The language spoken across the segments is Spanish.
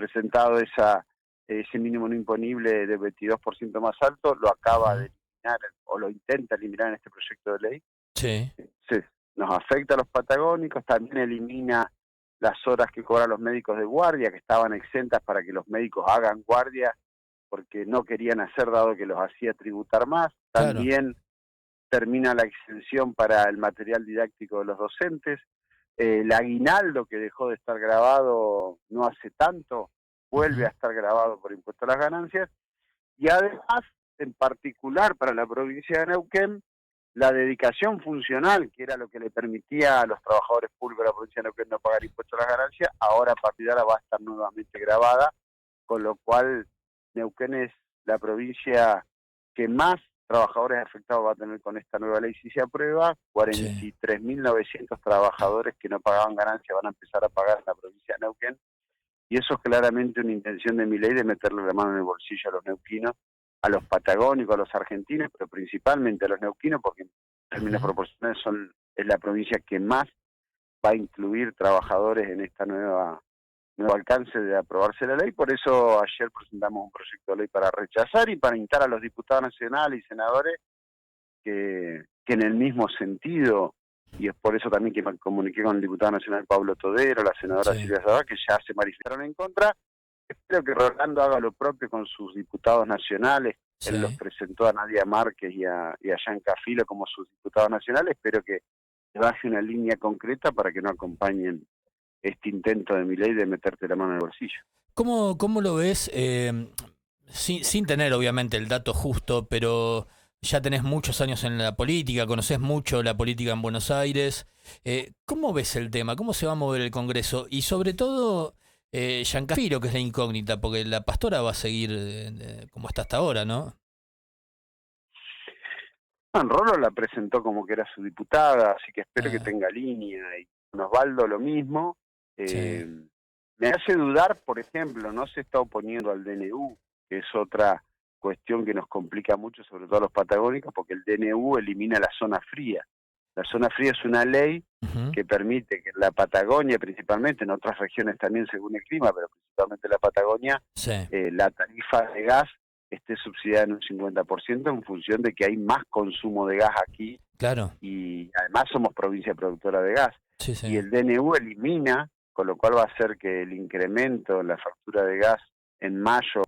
presentado ese mínimo no imponible de 22% más alto, lo acaba de eliminar o lo intenta eliminar en este proyecto de ley. Sí. Nos afecta a los patagónicos, también elimina las horas que cobran los médicos de guardia, que estaban exentas para que los médicos hagan guardia, porque no querían hacer, dado que los hacía tributar más. Claro. También termina la exención para el material didáctico de los docentes. El aguinaldo, que dejó de estar grabado no hace tanto, vuelve a estar grabado por impuesto a las ganancias. Y además, en particular para la provincia de Neuquén, la dedicación funcional, que era lo que le permitía a los trabajadores públicos de la provincia de Neuquén no pagar impuestos a las ganancias, ahora a partir de ahora va a estar nuevamente grabada, con lo cual Neuquén es la provincia que más trabajadores afectados va a tener con esta nueva ley si se aprueba. 43.900 trabajadores que no pagaban ganancias van a empezar a pagar en la provincia de Neuquén, y eso es claramente una intención de mi ley de meterle la mano en el bolsillo a los neuquinos, a los patagónicos, a los argentinos, pero principalmente a los neuquinos, porque en términos proporcionales es la provincia que más va a incluir trabajadores en esta nuevo alcance de aprobarse la ley. Por eso ayer presentamos un proyecto de ley para rechazar y para instar a los diputados nacionales y senadores que en el mismo sentido, y es por eso también que me comuniqué con el diputado nacional Pablo Todero, la senadora Silvia Sabá, que ya se manifestaron en contra. Espero que Rolando haga lo propio con sus diputados nacionales. Él los presentó a Nadia Márquez y a Yanka Filo como sus diputados nacionales. Espero que baje una línea concreta para que no acompañen este intento de mi ley de meterte la mano en el bolsillo. ¿Cómo lo ves? Sin tener obviamente el dato justo, pero ya tenés muchos años en la política, conocés mucho la política en Buenos Aires. ¿Cómo ves el tema? ¿Cómo se va a mover el Congreso? Y sobre todo, Yanka Filo, que es la incógnita, porque la pastora va a seguir como está hasta ahora, ¿no? Rolo la presentó como que era su diputada, así que espero que tenga línea. Y con Osvaldo lo mismo. Me hace dudar, por ejemplo, no se está oponiendo al DNU, que es otra cuestión que nos complica mucho, sobre todo a los patagónicos, porque el DNU elimina la zona fría. La zona fría es una ley que permite que en la Patagonia, principalmente, en otras regiones también según el clima, pero principalmente en la Patagonia, la tarifa de gas esté subsidiada en un 50% en función de que hay más consumo de gas aquí. Claro. Y además somos provincia productora de gas. Sí. Y el DNU elimina, con lo cual va a hacer que el incremento en la factura de gas en mayo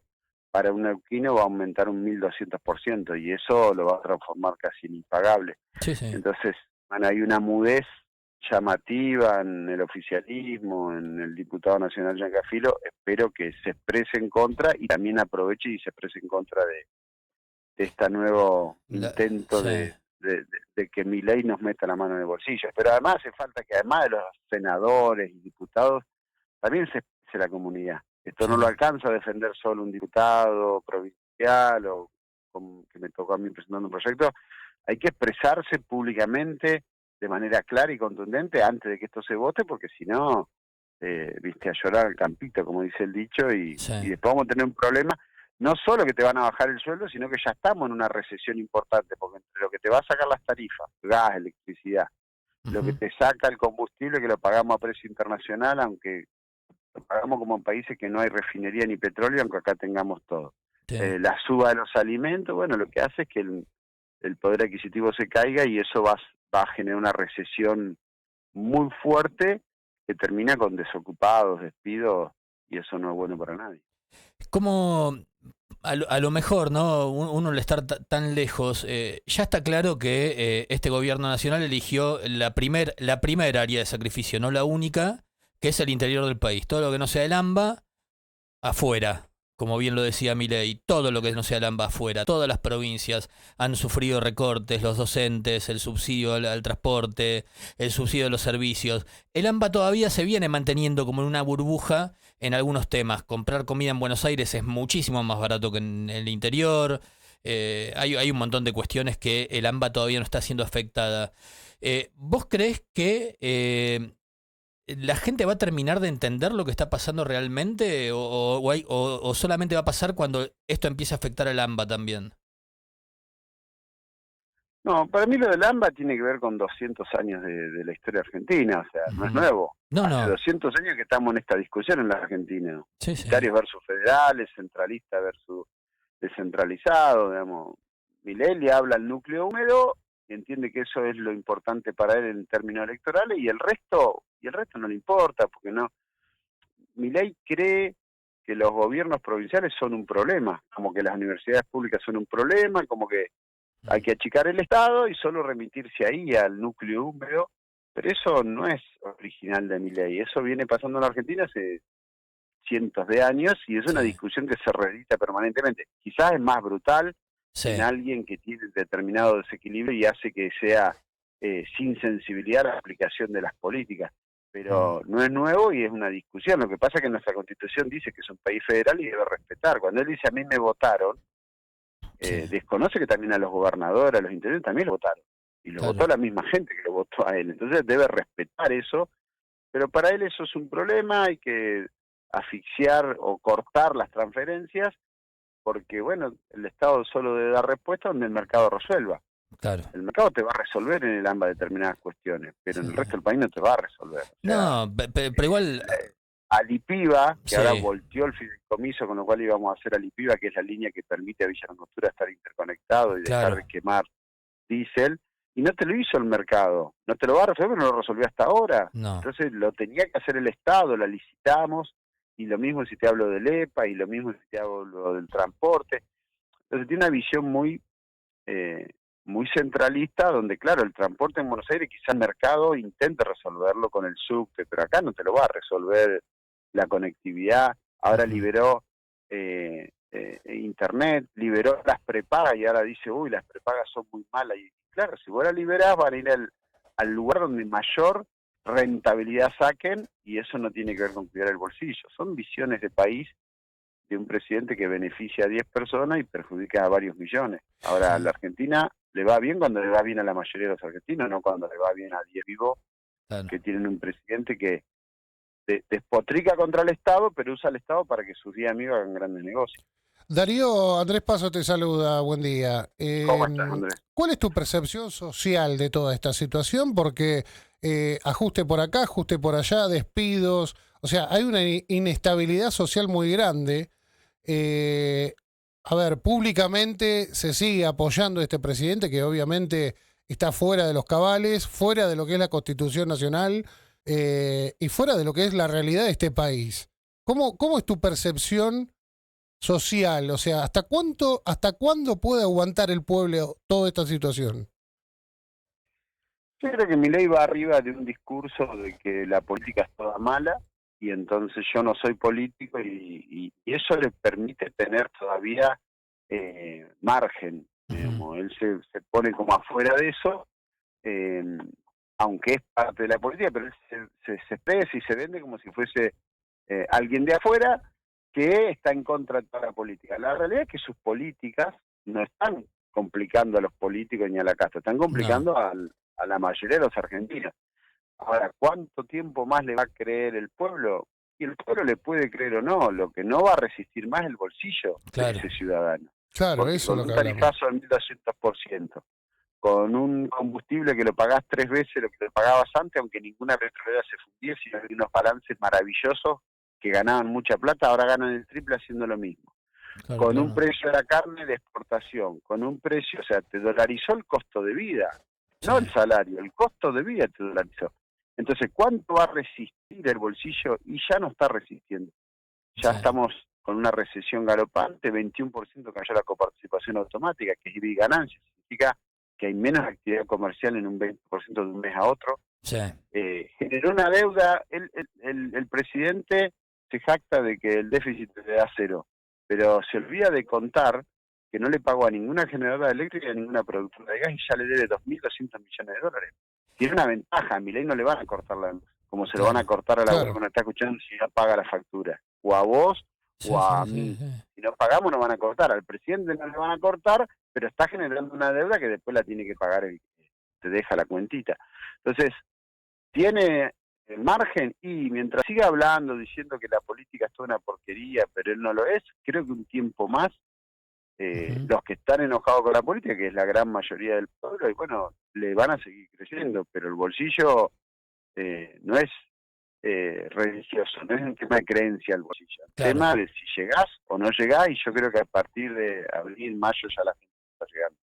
para un neuquino va a aumentar un 1.200%, y eso lo va a transformar casi en impagable. Entonces, hay una mudez llamativa en el oficialismo, en el diputado nacional Yanka Filo. Espero que se exprese en contra y también aproveche y se exprese en contra de este nuevo intento de que mi ley nos meta la mano en el bolsillo. Pero además hace falta que, además de los senadores y diputados, también se exprese la comunidad. Esto no lo alcanza a defender solo un diputado provincial o que me tocó a mí presentando un proyecto. Hay que expresarse públicamente de manera clara y contundente antes de que esto se vote, porque si no, viste, a llorar al campito, como dice el dicho, y después vamos a tener un problema. No solo que te van a bajar el sueldo, sino que ya estamos en una recesión importante, porque entre lo que te va a sacar las tarifas, gas, electricidad, lo que te saca el combustible, que lo pagamos a precio internacional, aunque lo pagamos como en países que no hay refinería ni petróleo, aunque acá tengamos todo. La suba de los alimentos, bueno, lo que hace es que el poder adquisitivo se caiga, y eso va a generar una recesión muy fuerte que termina con desocupados, despidos, y eso no es bueno para nadie. ¿Cómo, a lo mejor, ¿no? Uno al estar tan lejos, ya está claro que este gobierno nacional eligió la primera área de sacrificio, no la única, que es el interior del país? Todo lo que no sea el AMBA, afuera. Como bien lo decía Milei, todo lo que no sea el AMBA afuera. Todas las provincias han sufrido recortes, los docentes, el subsidio al transporte, el subsidio de los servicios. El AMBA todavía se viene manteniendo como en una burbuja en algunos temas. Comprar comida en Buenos Aires es muchísimo más barato que en el interior. Hay un montón de cuestiones que el AMBA todavía no está siendo afectada. ¿Vos creés que la gente va a terminar de entender lo que está pasando realmente, o solamente va a pasar cuando esto empiece a afectar al AMBA también? No, para mí lo del AMBA tiene que ver con 200 años de la historia argentina, o sea, no es nuevo. No, Hace no. 200 años que estamos en esta discusión en la Argentina. Sí, sí. Unitarios versus federales, centralistas versus descentralizados, digamos. Milei le habla al núcleo húmedo y entiende que eso es lo importante para él en términos electorales y el resto no le importa, porque no. Milei cree que los gobiernos provinciales son un problema, como que las universidades públicas son un problema, como que hay que achicar el Estado y solo remitirse ahí al núcleo húmedo, pero eso no es original de Milei, eso viene pasando en la Argentina hace cientos de años y es una Sí, discusión que se reedita permanentemente. Quizás es más brutal en sí. alguien que tiene determinado desequilibrio y hace que sea sin sensibilidad a la aplicación de las políticas, Mm, pero no es nuevo y es una discusión. Lo que pasa es que nuestra Constitución dice que es un país federal y debe respetar. Cuando él dice a mí me votaron, sí, desconoce que también a los gobernadores, a los intendentes también lo votaron. Y lo votó claro. la misma gente que lo votó a él. Entonces debe respetar eso, pero para él eso es un problema, hay que asfixiar o cortar las transferencias, porque bueno, el Estado solo debe dar respuesta donde el mercado resuelva. Claro. El mercado te va a resolver en el AMBA determinadas cuestiones, pero en Sí. el resto del país no te va a resolver. O sea, No, pero igual, Alipiba, que ahora sí, volteó el fideicomiso, con lo cual íbamos a hacer Alipiba, que es la línea que permite a Villa Langostura estar interconectado y dejar de claro. quemar diésel, y no te lo hizo el mercado, no te lo va a resolver, pero no lo resolvió hasta ahora. No. Entonces lo tenía que hacer el Estado, la licitamos, y lo mismo si te hablo del EPA, y lo mismo si te hablo del transporte. Entonces tiene una visión eh, muy centralista, donde claro, el transporte en Buenos Aires quizá el mercado intente resolverlo con el subte, pero acá no te lo va a resolver la conectividad. Ahora Ujú. liberó internet, liberó las prepagas y ahora dice, uy, las prepagas son muy malas. Y claro, si vos las liberás van a ir al lugar donde mayor rentabilidad saquen y eso no tiene que ver con cuidar el bolsillo. Son visiones de país de un presidente que beneficia a 10 personas y perjudica a varios millones. Ahora, a Sí, la Argentina le va bien cuando le va bien a la mayoría de los argentinos, no cuando le va bien a 10 vivos claro. que tienen un presidente que despotrica contra el Estado, pero usa el Estado para que sus 10 amigos hagan grandes negocios. Darío, Andrés Paso te saluda, buen día. ¿Cómo estás, Andrés? ¿Cuál es tu percepción social de toda esta situación? Porque ajuste por acá, ajuste por allá, despidos, o sea, hay una inestabilidad social muy grande. Eh, a ver, públicamente se sigue apoyando a este presidente que obviamente está fuera de los cabales, fuera de lo que es la Constitución Nacional y fuera de lo que es la realidad de este país. ¿Cómo es tu percepción social? O sea, hasta cuándo puede aguantar el pueblo toda esta situación? Yo creo que Milei va arriba de un discurso de que la política es toda mala y entonces yo no soy político y eso le permite tener todavía margen. Ujú. Digamos. Él se pone como afuera de eso, eh, aunque es parte de la política, pero él se expresa y se vende como si fuese alguien de afuera que está en contra de toda la política. La realidad es que sus políticas no están complicando a los políticos ni a la casta, están No, complicando a la mayoría de los argentinos. Ahora, ¿cuánto tiempo más le va a creer el pueblo? Y el pueblo le puede creer o no, lo que no va a resistir más es el bolsillo de claro. ese ciudadano. Claro, Porque eso es con lo un que hablamos. tarifazo del 1200%, con un combustible que lo pagás 3 veces lo que lo pagabas antes, aunque ninguna petrolera se fundiese, sino que unos balances maravillosos que ganaban mucha plata, ahora ganan el triple haciendo lo mismo. Claro, Con un claro. precio de la carne de exportación, con un precio, o sea, te dolarizó el costo de vida, Sí, no el salario, el costo de vida te dolarizó. Entonces, ¿cuánto va a resistir el bolsillo? Y ya no está resistiendo. Ya sí, estamos con una recesión galopante, 21% cayó la coparticipación automática, que es IBI ganancia, significa que hay menos actividad comercial en un 20% de un mes a otro. sí. Generó una deuda, el presidente se jacta de que el déficit le da cero, pero se olvida de contar que no le pagó a ninguna generadora eléctrica y a ninguna productora de gas y ya le debe 2.200 millones de dólares. Tiene una ventaja, a Milei no le van a cortar la luz, como se lo van a Claro. cortar a la web Claro. que nos está escuchando si no paga la factura, o a vos o Sí, a sí, sí, mí. sí. Si no pagamos nos van a cortar, al presidente no le van a cortar, pero está generando una deuda que después la tiene que pagar el que te deja la cuentita. Entonces, tiene margen y mientras siga hablando, diciendo que la política es toda una porquería, pero él no lo es, creo que un tiempo más Los que están enojados con la política, que es la gran mayoría del pueblo, y bueno, le van a seguir creciendo, pero el bolsillo no es religioso, no es un tema de creencia el bolsillo, es un tema de si llegás o no llegás, y yo creo que a partir de abril, mayo ya la gente está llegando.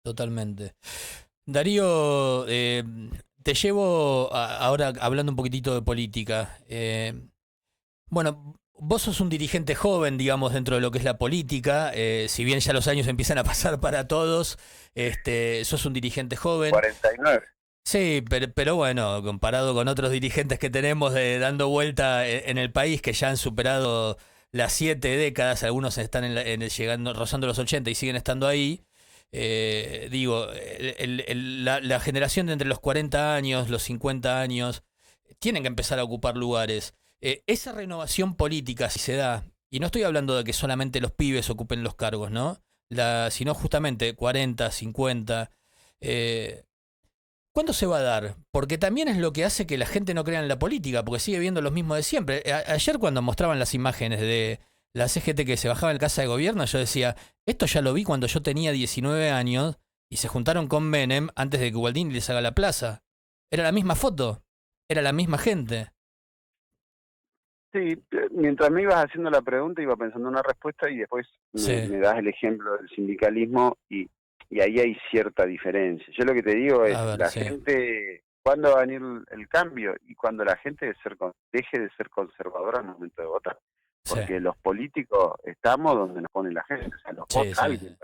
Totalmente. Darío, te llevo ahora hablando un poquitito de política. Bueno, vos sos un dirigente joven, digamos, dentro de lo que es la política. Si bien ya los años empiezan a pasar para todos, sos un dirigente joven. 49. Sí, pero bueno, comparado con otros dirigentes que tenemos dando vuelta en el país, que ya han superado las 7 décadas, algunos están llegando, rozando los 80 y siguen estando ahí. Digo, la generación de entre los 40 años, los 50 años, tienen que empezar a ocupar lugares. Esa renovación política, si se da, y no estoy hablando de que solamente los pibes ocupen los cargos, ¿no? Sino justamente 40, 50. ¿Cuándo se va a dar? Porque también es lo que hace que la gente no crea en la política, porque sigue viendo lo mismo de siempre. Ayer cuando mostraban las imágenes de la CGT que se bajaba en casa de gobierno, yo decía, esto ya lo vi cuando yo tenía 19 años y se juntaron con Menem antes de que Gualdini les haga la plaza. Era la misma foto, era la misma gente. Sí, mientras me ibas haciendo la pregunta iba pensando una respuesta y después me das el ejemplo del sindicalismo y ahí hay cierta diferencia. Yo lo que te digo es, gente, ¿cuándo va a venir el cambio? Y cuando la gente deje de ser conservadora al momento de votar. Porque los políticos estamos donde nos pone la gente, o sea, nos vota alguien.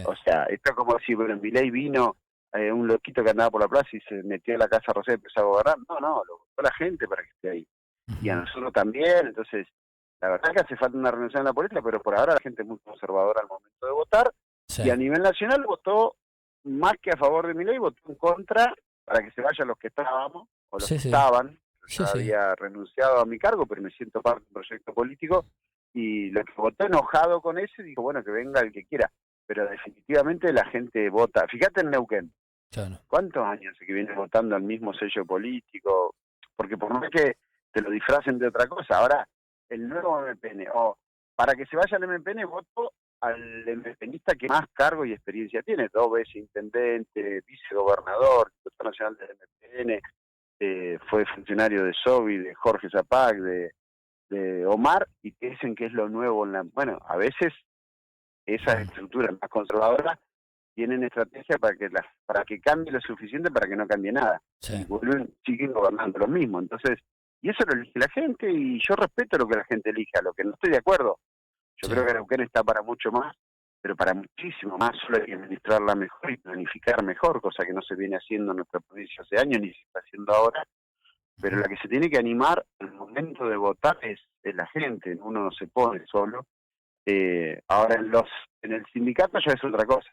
O sea, esto es como si Milei vino, un loquito que andaba por la plaza y se metió en la Casa Rosada y empezó a gobernar. No, lo votó la gente para que esté ahí. Y a nosotros también, entonces, la verdad es que hace falta una renovación en la política, pero por ahora la gente es muy conservadora al momento de votar. Y a nivel nacional votó más que a favor de Milei, votó en contra para que se vayan los que estábamos, o los que estaban. Yo había renunciado a mi cargo, pero me siento parte de un proyecto político, y lo que votó enojado con ese, dijo, bueno, que venga el que quiera. Pero definitivamente la gente vota. Fíjate en Neuquén. ¿Cuántos años hace que viene votando al mismo sello político? Porque por más que te lo disfracen de otra cosa, ahora el nuevo MPN, o para que se vaya al MPN, voto al MPNista que más cargo y experiencia tiene, 2 veces intendente, vicegobernador, director nacional del MPN, fue funcionario de SOBI, de Jorge Zapac, de Omar, y te dicen que es lo nuevo. Bueno, a veces esas estructuras más conservadoras tienen estrategia para que cambie lo suficiente para que no cambie nada. Y siguen gobernando lo mismo. Entonces, y eso lo elige la gente, y yo respeto lo que la gente elija, lo que no estoy de acuerdo. Yo creo que Neuquén está para mucho más, pero para muchísimo más. Solo hay que administrarla mejor y planificar mejor, cosa que no se viene haciendo en nuestra provincia hace años ni se está haciendo ahora. Pero la que se tiene que animar al momento de votar es la gente, uno no se pone solo. Ahora en el sindicato ya es otra cosa.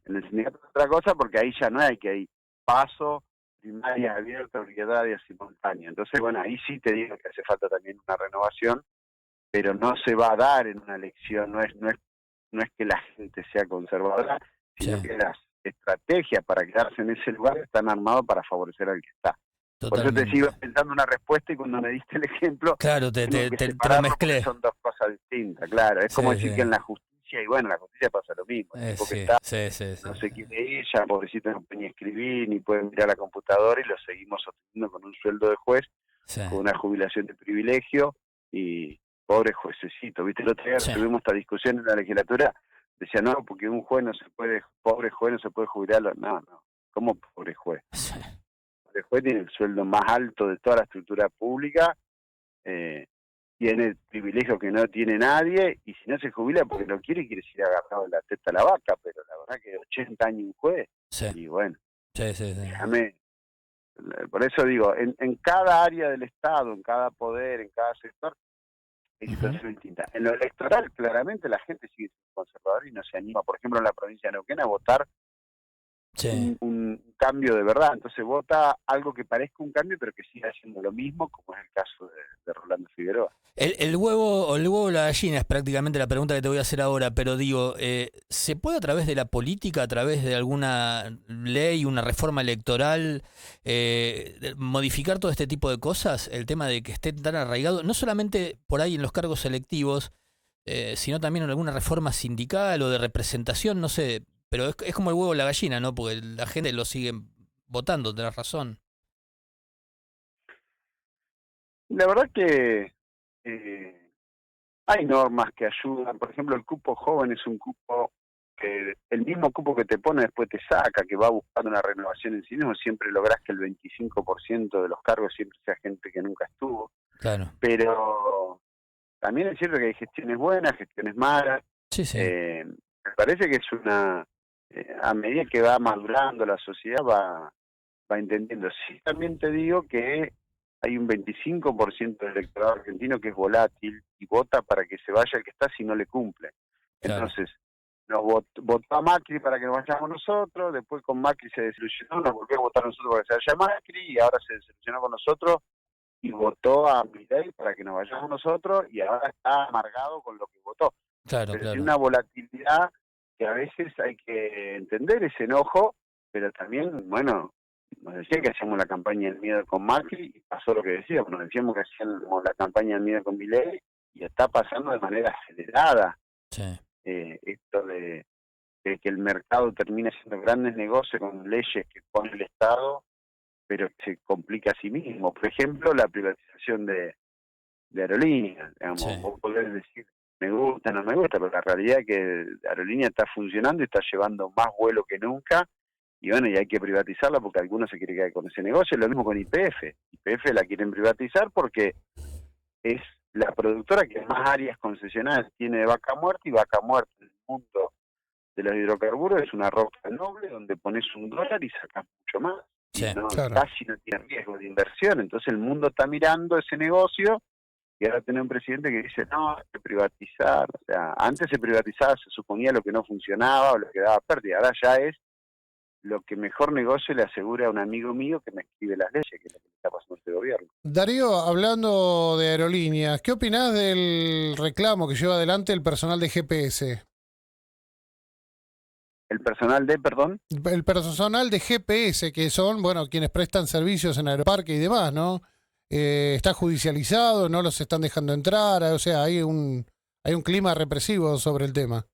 En el sindicato es otra cosa, porque ahí ya no hay que hay paso, primaria abierta, obligatoria, simultánea. Entonces, bueno, ahí sí te digo que hace falta también una renovación, pero no se va a dar en una elección, no es que la gente sea conservadora, sino que las estrategias para quedarse en ese lugar están armadas para favorecer al que está. Totalmente. Por eso te sigo pensando una respuesta, y cuando me diste el ejemplo, claro, te la mezclé. Son dos cosas distintas, claro. Es como decir que en la justicia, y bueno, en la justicia pasa lo mismo. No se quiere ir, ya pobrecito no puede ni escribir, ni puede mirar la computadora, y lo seguimos sosteniendo con un sueldo de juez, con una jubilación de privilegio, y pobre juececito. ¿Viste? El otro día tuvimos esta discusión en la legislatura, decía, no, porque un juez pobre juez no se puede jubilar. No, ¿cómo pobre juez? El juez tiene el sueldo más alto de toda la estructura pública, tiene el privilegio que no tiene nadie, y si no se jubila porque no quiere ir agarrado de la teta a la vaca, pero la verdad que 80 años un juez, y bueno, déjame. Por eso digo, en cada área del Estado, en cada poder, en cada sector, hay situaciones distintas. En lo electoral, claramente la gente sigue siendo conservadora y no se anima, por ejemplo, en la provincia de Neuquén, a votar un cambio de verdad. Entonces vota algo que parezca un cambio, pero que siga haciendo lo mismo, como es el caso de Rolando Figueroa. El huevo o la gallina es prácticamente la pregunta que te voy a hacer ahora, pero digo, ¿se puede a través de la política, a través de alguna ley, una reforma electoral, modificar todo este tipo de cosas? El tema de que esté tan arraigado, no solamente por ahí en los cargos selectivos, sino también en alguna reforma sindical o de representación, no sé, pero es como el huevo o la gallina, ¿no? Porque la gente lo sigue votando, tenés razón. La verdad que hay normas que ayudan. Por ejemplo, el cupo joven es un cupo que el mismo cupo que te pone después te saca, que va buscando una renovación en sí mismo. Siempre lográs que el 25% de los cargos siempre sea gente que nunca estuvo. Claro. Pero también es cierto que hay gestiones buenas, gestiones malas. Sí, sí. Me parece que es a medida que va madurando la sociedad va entendiendo. Sí, también te digo que hay un 25% del electorado argentino que es volátil y vota para que se vaya el que está si no le cumple. Claro. Entonces, nos votó a Macri para que nos vayamos nosotros, después con Macri se desilusionó, nos volvió a votar a nosotros para que se vaya Macri, y ahora se desilusionó con nosotros y votó a Milei para que nos vayamos nosotros, y ahora está amargado con lo que votó. Claro, Pero claro. tiene una volatilidad que a veces hay que entender ese enojo, pero también, bueno, nos decían que hacíamos la campaña del miedo con Macri y pasó lo que decíamos, nos decíamos que hacíamos la campaña del miedo con Milei y está pasando de manera acelerada. Sí. Esto de que el mercado termina haciendo grandes negocios con leyes que pone el Estado, pero se complica a sí mismo. Por ejemplo, la privatización de aerolíneas. Digamos, Sí. vos podés decir, me gusta, no me gusta, pero la realidad es que la aerolínea está funcionando y está llevando más vuelo que nunca, y bueno, y hay que privatizarla porque algunos se quieren quedar con ese negocio. Lo mismo con YPF. YPF la quieren privatizar porque es la productora que más áreas concesionales tiene de Vaca Muerta, y Vaca Muerta en el mundo de los hidrocarburos es una roca noble donde pones $1 y sacas mucho más. Sí. Y no, Claro. casi no tiene riesgo de inversión. Entonces el mundo está mirando ese negocio, y ahora tenemos un presidente que dice, no, hay que privatizar. O sea, antes se privatizaba, se suponía lo que no funcionaba o lo que daba pérdida. Ahora ya es lo que mejor negocio le asegura a un amigo mío que me escribe las leyes, que es lo que le está pasando a este gobierno. Darío, hablando de aerolíneas, ¿qué opinás del reclamo que lleva adelante el personal de GPS? El personal perdón. El personal de GPS, que son, bueno, quienes prestan servicios en aeroparque y demás, ¿no? Está judicializado, no los están dejando entrar, o sea, hay un clima represivo sobre el tema.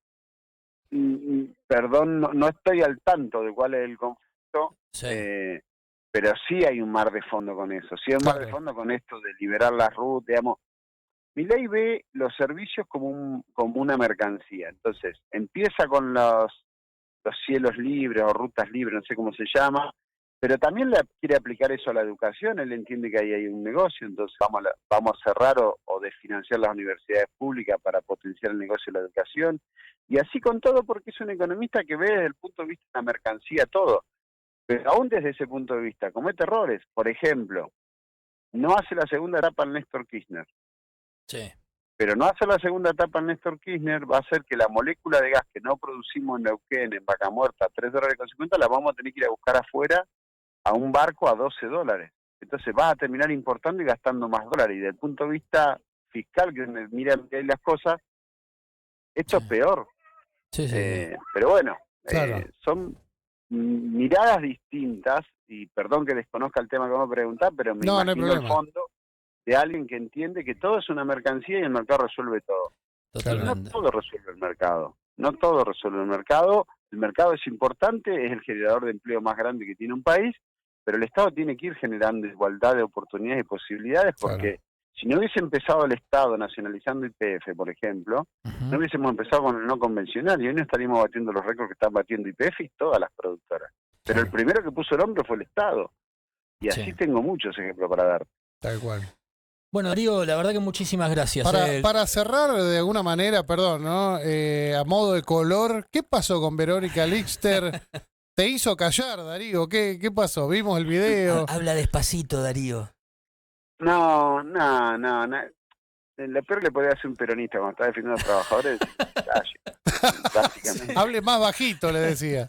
Perdón, no estoy al tanto de cuál es el conflicto, Sí. pero sí hay un mar de fondo con eso. Sí hay un mar de fondo con esto de liberar las rutas, digamos. Milei ve los servicios como una mercancía. Entonces, empieza con los cielos libres o rutas libres, no sé cómo se llama, pero también le quiere aplicar eso a la educación. Él entiende que ahí hay un negocio, entonces vamos a cerrar o desfinanciar las universidades públicas para potenciar el negocio de la educación, y así con todo, porque es un economista que ve desde el punto de vista de la mercancía todo, pero aún desde ese punto de vista comete errores. Por ejemplo, no hace la segunda etapa al Néstor Kirchner. Sí. Pero no hacer la segunda etapa en Néstor Kirchner va a hacer que la molécula de gas que no producimos en Neuquén, en Vaca Muerta, a $3,50, la vamos a tener que ir a buscar afuera a un barco a $12. Entonces vas a terminar importando y gastando más dólares. Y desde el punto de vista fiscal, que miran que hay las cosas, esto es peor. Sí, sí. Pero bueno, Claro. son miradas distintas, y perdón que desconozca el tema que vamos a preguntar, pero me No, no hay imagino el problema. fondo de alguien que entiende que todo es una mercancía y el mercado resuelve todo. Totalmente. No todo resuelve el mercado. No todo resuelve el mercado. El mercado es importante, es el generador de empleo más grande que tiene un país, pero el Estado tiene que ir generando igualdad de oportunidades y posibilidades, porque si no hubiese empezado el Estado nacionalizando YPF, por ejemplo, no hubiésemos empezado con el no convencional, y hoy no estaríamos batiendo los récords que están batiendo YPF y todas las productoras. Pero el primero que puso el hombro fue el Estado. Y así tengo muchos ejemplos para dar. Tal cual. Bueno, Darío, la verdad que muchísimas gracias. Para cerrar de alguna manera, perdón, ¿no? A modo de color, ¿qué pasó con Verónica Lixter? ¿Te hizo callar, Darío? ¿Qué pasó? ¿Vimos el video? Habla despacito, Darío. No. Lo peor que le podía hacer un peronista cuando está defendiendo a los trabajadores es básicamente. Hable más bajito, le decía.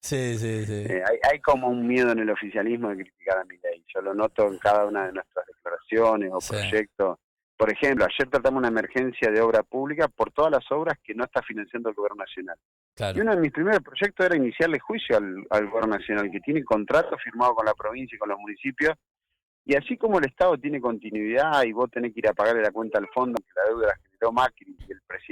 Sí. Hay como un miedo en el oficialismo de criticar a Milei. Yo lo noto en cada una de nuestras declaraciones o proyectos. Por ejemplo, ayer tratamos una emergencia de obra pública por todas las obras que no está financiando el Gobierno Nacional. Claro. Y uno de mis primeros proyectos era iniciarle juicio al Gobierno Nacional, que tiene contrato firmado con la provincia y con los municipios. Y así como el Estado tiene continuidad y vos tenés que ir a pagarle la cuenta al fondo que la deuda la generó Macri,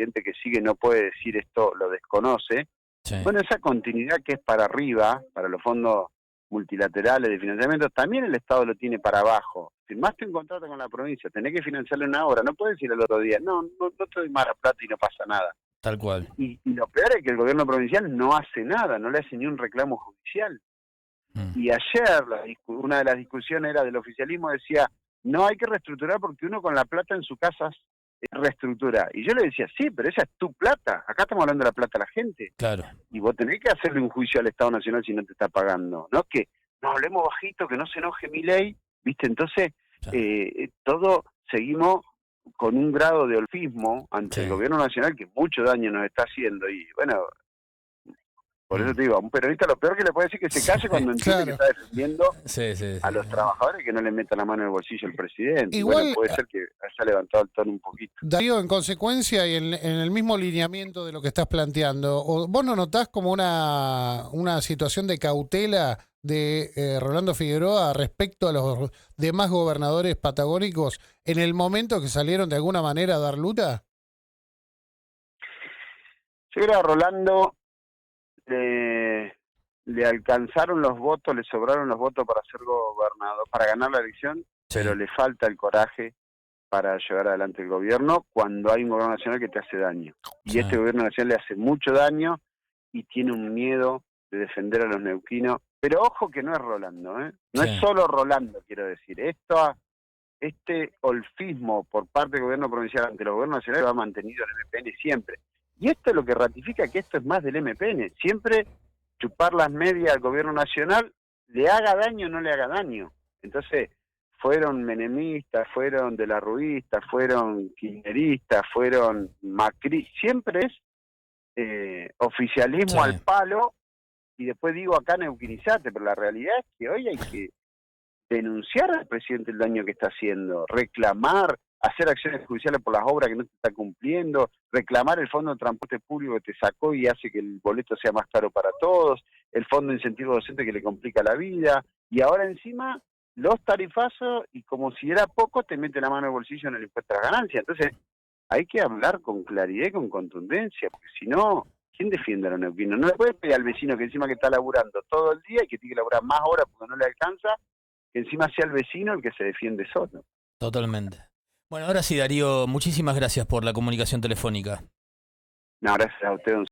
presidente que sigue no puede decir esto, lo desconoce. Sí. Bueno, esa continuidad que es para arriba, para los fondos multilaterales de financiamiento, también el Estado lo tiene para abajo. Firmaste un contrato con la provincia, tenés que financiarle una obra, no puedes decir el otro día, no te doy más plata y no pasa nada. Tal cual. Y lo peor es que el gobierno provincial no hace nada, no le hace ni un reclamo judicial. Y ayer una de las discusiones era del oficialismo, decía, no hay que reestructurar porque uno con la plata en su casa reestructura. Y yo le decía, sí, pero esa es tu plata, acá estamos hablando de la plata de la gente. Claro. Y vos tenés que hacerle un juicio al Estado Nacional si no te está pagando. No que nos hablemos bajito, que no se enoje Milei, ¿viste? Entonces, todo seguimos con un grado de olfismo ante el gobierno nacional que mucho daño nos está haciendo. Y bueno, por eso te digo, a un peronista lo peor que le puede decir es que se calle cuando entiende que está defendiendo a los trabajadores, que no le metan la mano en el bolsillo al presidente. Igual, bueno, puede ser que haya levantado el tono un poquito. Darío, en consecuencia y en el mismo lineamiento de lo que estás planteando, ¿vos no notás como una situación de cautela de Rolando Figueroa respecto a los demás gobernadores patagónicos en el momento que salieron de alguna manera a dar luta? Yo creo a Rolando le alcanzaron los votos, le sobraron los votos para ser gobernador, para ganar la elección, pero le falta el coraje para llevar adelante el gobierno cuando hay un gobierno nacional que te hace daño. Y este gobierno nacional le hace mucho daño y tiene un miedo de defender a los neuquinos. Pero ojo que no es Rolando, no es solo Rolando, quiero decir. Este olfismo por parte del gobierno provincial ante los gobiernos nacionales lo ha mantenido el MPN siempre. Y esto es lo que ratifica que esto es más del MPN. Siempre chupar las medias al gobierno nacional, le haga daño o no le haga daño. Entonces, fueron menemistas, fueron de la Ruistas, fueron kirchneristas, fueron Macri. Siempre es oficialismo al palo, y después digo acá neuquinizate, pero la realidad es que hoy hay que denunciar al presidente el daño que está haciendo, reclamar, hacer acciones judiciales por las obras que no se está cumpliendo, reclamar el fondo de transporte público que te sacó y hace que el boleto sea más caro para todos, el fondo de incentivo docente que le complica la vida, y ahora encima los tarifazos, y como si era poco, te mete la mano en el bolsillo en el impuesto a la ganancia. Entonces, hay que hablar con claridad y con contundencia, porque si no, ¿quién defiende a los neuquinos? No le puede pedir al vecino que encima que está laburando todo el día y que tiene que laburar más horas porque no le alcanza, que encima sea el vecino el que se defiende solo. Totalmente. Bueno, ahora sí, Darío, muchísimas gracias por la comunicación telefónica. No, gracias a usted, don